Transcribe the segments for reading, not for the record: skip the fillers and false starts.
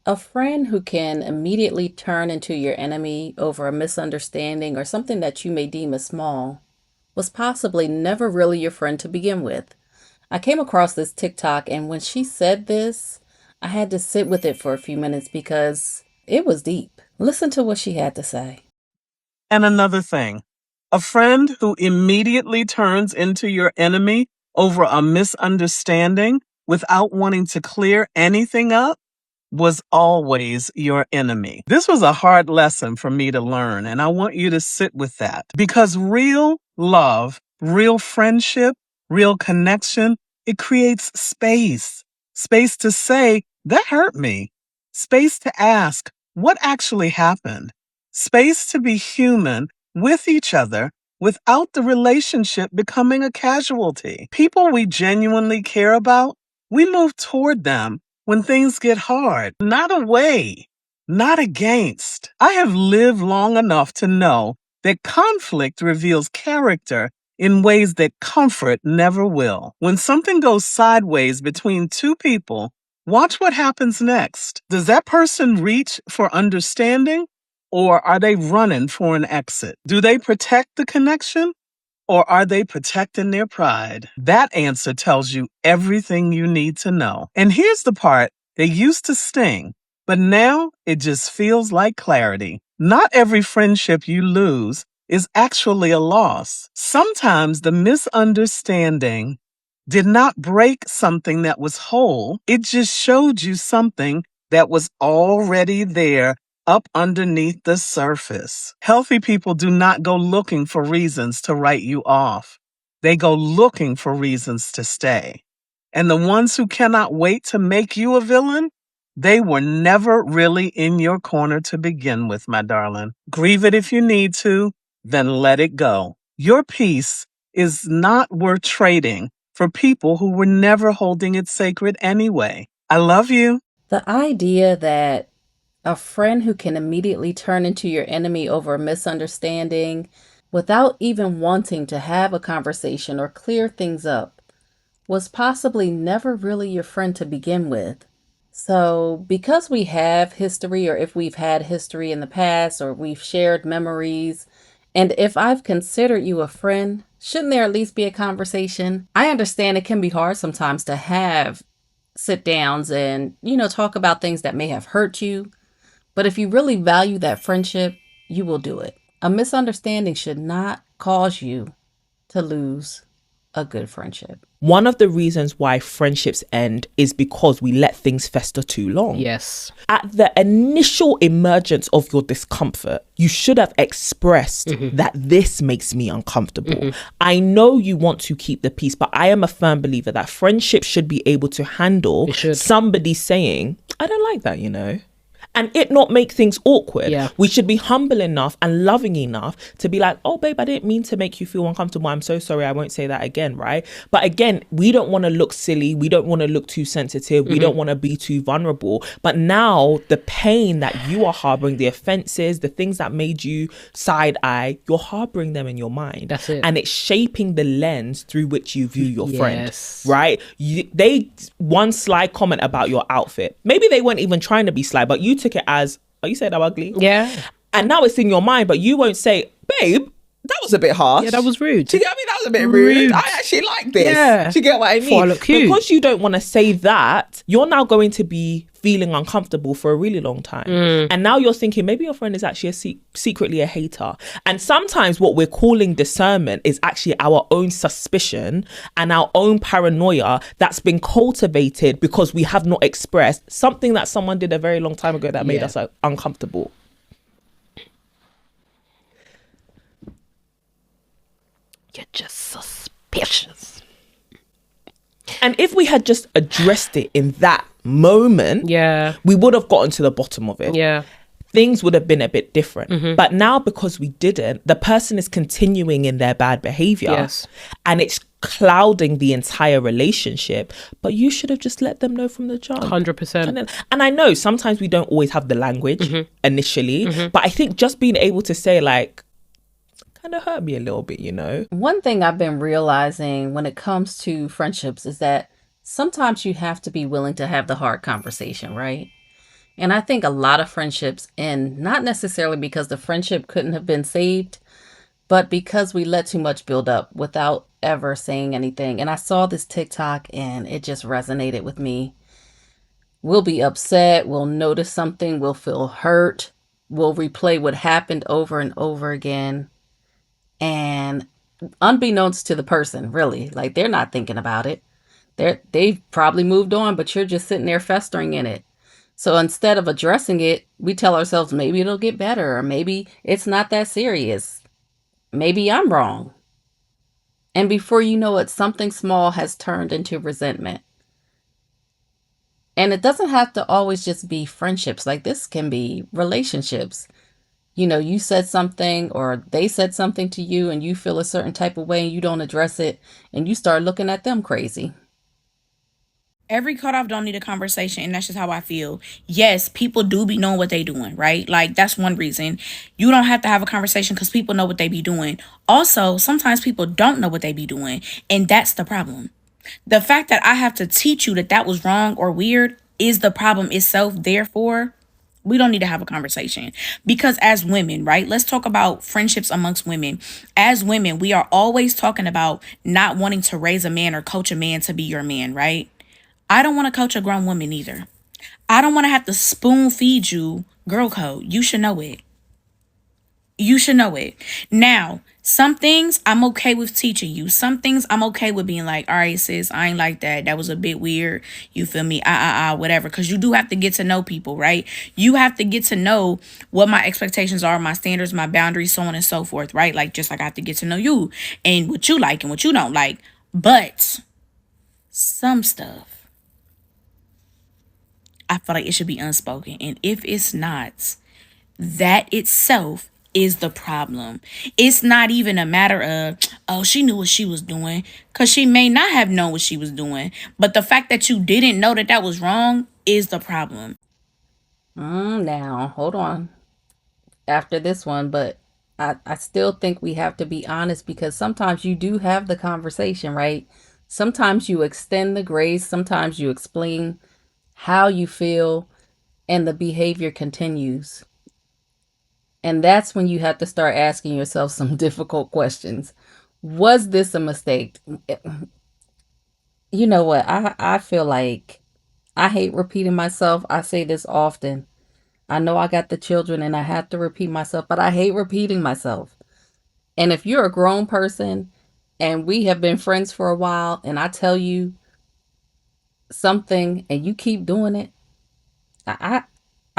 A friend who can immediately turn into your enemy over a misunderstanding or something that you may deem as small was possibly never really your friend to begin with. I came across this TikTok, and when she said this, I had to sit with it for a few minutes because it was deep. Listen to what she had to say. And another thing, a friend who immediately turns into your enemy over a misunderstanding without wanting to clear anything up was always your enemy. This was a hard lesson for me to learn, and I want you to sit with that because real love, real friendship, real connection, it creates space. Space to say, that hurt me. Space to ask, what actually happened? Space to be human with each other without the relationship becoming a casualty. People we genuinely care about, we move toward them when things get hard, not away, not against. I have lived long enough to know that conflict reveals character in ways that comfort never will. When something goes sideways between two people, watch what happens next. Does that person reach for understanding, or are they running for an exit? Do they protect the connection, or are they protecting their pride? That answer tells you everything you need to know. And here's the part that used to sting, but now it just feels like clarity. Not every friendship you lose is actually a loss. Sometimes the misunderstanding did not break something that was whole. It just showed you something that was already there up underneath the surface. Healthy people do not go looking for reasons to write you off. They go looking for reasons to stay. And the ones who cannot wait to make you a villain, they were never really in your corner to begin with, my darling. Grieve it if you need to, then let it go. Your peace is not worth trading for people who were never holding it sacred anyway. I love you. The idea that a friend who can immediately turn into your enemy over a misunderstanding without even wanting to have a conversation or clear things up was possibly never really your friend to begin with. So, because we have history, or if we've had history in the past, or we've shared memories, and if I've considered you a friend, shouldn't there at least be a conversation? I understand it can be hard sometimes to have sit downs and, talk about things that may have hurt you. But if you really value that friendship, you will do it. A misunderstanding should not cause you to lose a good friendship. One of the reasons why friendships end is because we let things fester too long. Yes. At the initial emergence of your discomfort, you should have expressed that this makes me uncomfortable. I know you want to keep the peace, but I am a firm believer that friendship should be able to handle somebody saying, I don't like that, and it not make things awkward. Yeah. We should be humble enough and loving enough to be like, oh, babe, I didn't mean to make you feel uncomfortable. I'm so sorry. I won't say that again, right? But again, we don't want to look silly. We don't want to look too sensitive. We don't want to be too vulnerable. But now the pain that you are harboring, the offenses, the things that made you side eye, you're harboring them in your mind. That's it. And it's shaping the lens through which you view your friend, Yes. right? They one sly comment about your outfit. Maybe they weren't even trying to be sly, but you took it as, oh, you said I'm ugly? Yeah. And now it's in your mind, but you won't say, babe, that was a bit harsh. Yeah, that was rude. Do you get what I mean? That was a bit rude. I actually like this. Yeah. Do you get what I mean? Thought I looked cute. Because you don't want to say that, you're now going to be feeling uncomfortable for a really long time. And now you're thinking maybe your friend is actually secretly a hater. And sometimes what we're calling discernment is actually our own suspicion and our own paranoia that's been cultivated because we have not expressed something that someone did a very long time ago that made us uncomfortable. You're just suspicious. And if we had just addressed it in that moment, we would have gotten to the bottom of it. Yeah. Things would have been a bit different. But now because we didn't, the person is continuing in their bad behavior. Yes. And it's clouding the entire relationship. But you should have just let them know from the jump. 100%. And I know sometimes we don't always have the language initially, but I think just being able to say like, kind of hurt me a little bit, One thing I've been realizing when it comes to friendships is that sometimes you have to be willing to have the hard conversation, right? And I think a lot of friendships end not necessarily because the friendship couldn't have been saved, but because we let too much build up without ever saying anything. And I saw this TikTok and it just resonated with me. We'll be upset, we'll notice something, we'll feel hurt, we'll replay what happened over and over again. And unbeknownst to the person, really, like they're not thinking about it. They've probably moved on, but you're just sitting there festering in it. So instead of addressing it, we tell ourselves maybe it'll get better, or maybe it's not that serious. Maybe I'm wrong. And before you know it, something small has turned into resentment. And it doesn't have to always just be friendships. Like this can be relationships. You said something or they said something to you and you feel a certain type of way and you don't address it and you start looking at them crazy. Every cutoff don't need a conversation, and that's just how I feel. Yes, people do be knowing what they doing, right? Like that's one reason you don't have to have a conversation because people know what they be doing. Also, sometimes people don't know what they be doing, and that's the problem. The fact that I have to teach you that that was wrong or weird is the problem itself. Therefore, we don't need to have a conversation because as women, right? Let's talk about friendships amongst women. As women, we are always talking about not wanting to raise a man or coach a man to be your man, right? I don't want to coach a grown woman either. I don't want to have to spoon feed you girl code. You should know it. You should know it. Now, some things I'm okay with teaching you. Some things I'm okay with being like, all right, sis, I ain't like that. That was a bit weird. You feel me? Whatever. Because you do have to get to know people, right? You have to get to know what my expectations are, my standards, my boundaries, so on and so forth, right? Like, just like I have to get to know you and what you like and what you don't like. But some stuff, I feel like it should be unspoken. And if it's not, that itself is the problem. It's not even a matter of, oh, she knew what she was doing, because she may not have known what she was doing. But the fact that you didn't know that that was wrong is the problem. Now, hold on. After this one, but I still think we have to be honest because sometimes you do have the conversation, right? Sometimes you extend the grace, sometimes you explain how you feel, and the behavior continues. And that's when you have to start asking yourself some difficult questions. Was this a mistake? You know what? I feel like I hate repeating myself. I say this often. I know I got the children and I have to repeat myself, but I hate repeating myself. And if you're a grown person and we have been friends for a while and I tell you something and you keep doing it, I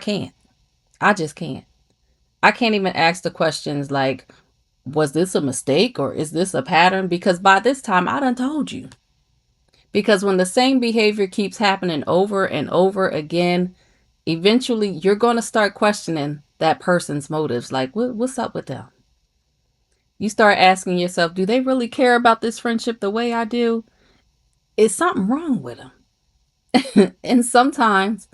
can't. I just can't. I can't even ask the questions like, was this a mistake or is this a pattern? Because by this time I done told you. Because when the same behavior keeps happening over and over again, eventually you're going to start questioning that person's motives. Like, what's up with them? You start asking yourself, do they really care about this friendship the way I do? Is something wrong with them? And sometimes,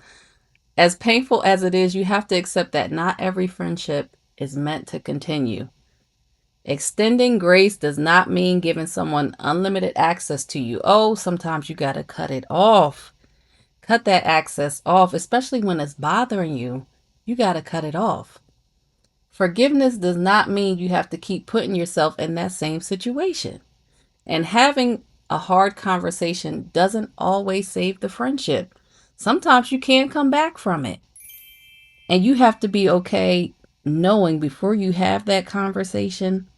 as painful as it is, you have to accept that not every friendship is meant to continue. Extending grace does not mean giving someone unlimited access to you. Oh, sometimes you got to cut it off. Cut that access off, especially when it's bothering you. You got to cut it off. Forgiveness does not mean you have to keep putting yourself in that same situation. And having a hard conversation doesn't always save the friendship. Sometimes you can't come back from it. And you have to be okay knowing before you have that conversation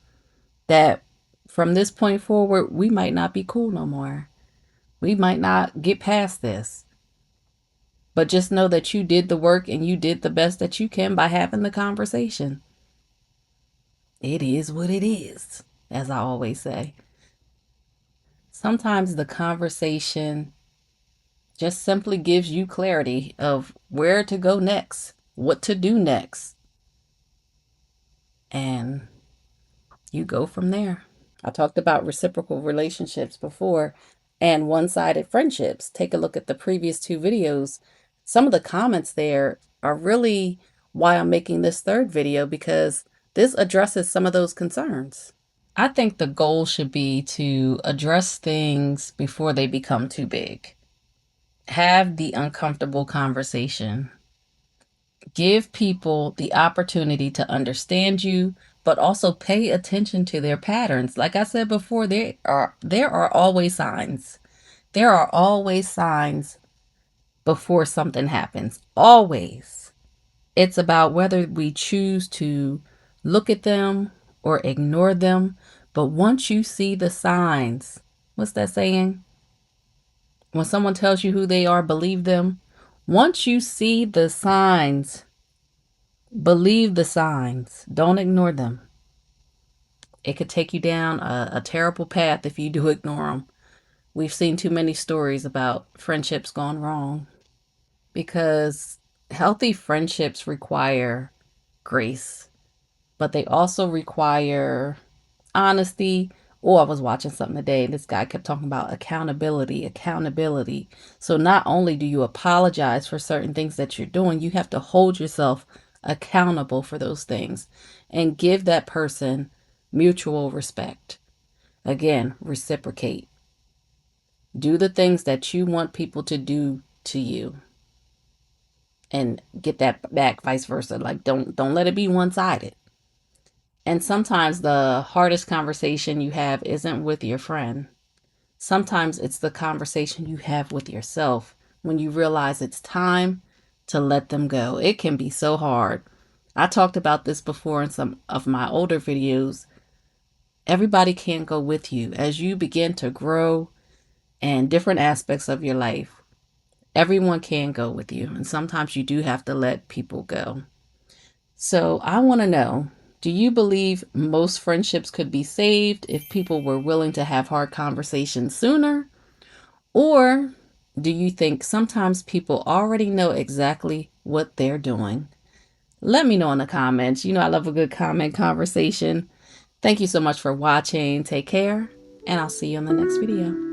that from this point forward, we might not be cool no more. We might not get past this. But just know that you did the work and you did the best that you can by having the conversation. It is what it is, as I always say. Sometimes the conversation just simply gives you clarity of where to go next, what to do next. And you go from there. I talked about reciprocal relationships before and one-sided friendships. Take a look at the previous two videos. Some of the comments there are really why I'm making this third video, because this addresses some of those concerns. I think the goal should be to address things before they become too big. Have the uncomfortable conversation. Give people the opportunity to understand you, but also pay attention to their patterns. Like I said before, there are always signs. There are always signs before something happens. Always. It's about whether we choose to look at them or ignore them. But once you see the signs, what's that saying? When someone tells you who they are, believe them. Once you see the signs, believe the signs. Don't ignore them. It could take you down a terrible path if you do ignore them. We've seen too many stories about friendships gone wrong because healthy friendships require grace, but they also require honesty. Oh, I was watching something today and this guy kept talking about accountability, accountability. So not only do you apologize for certain things that you're doing, you have to hold yourself accountable for those things and give that person mutual respect. Again, reciprocate. Do the things that you want people to do to you and get that back, vice versa. Like don't let it be one-sided. And sometimes the hardest conversation you have isn't with your friend. Sometimes it's the conversation you have with yourself when you realize it's time to let them go. It can be so hard. I talked about this before in some of my older videos. Everybody can't go with you as you begin to grow in different aspects of your life. Everyone can go with you, and sometimes you do have to let people go. So I want to know, do you believe most friendships could be saved if people were willing to have hard conversations sooner? Or do you think sometimes people already know exactly what they're doing? Let me know in the comments. You know, I love a good comment conversation. Thank you so much for watching. Take care, and I'll see you in the next video.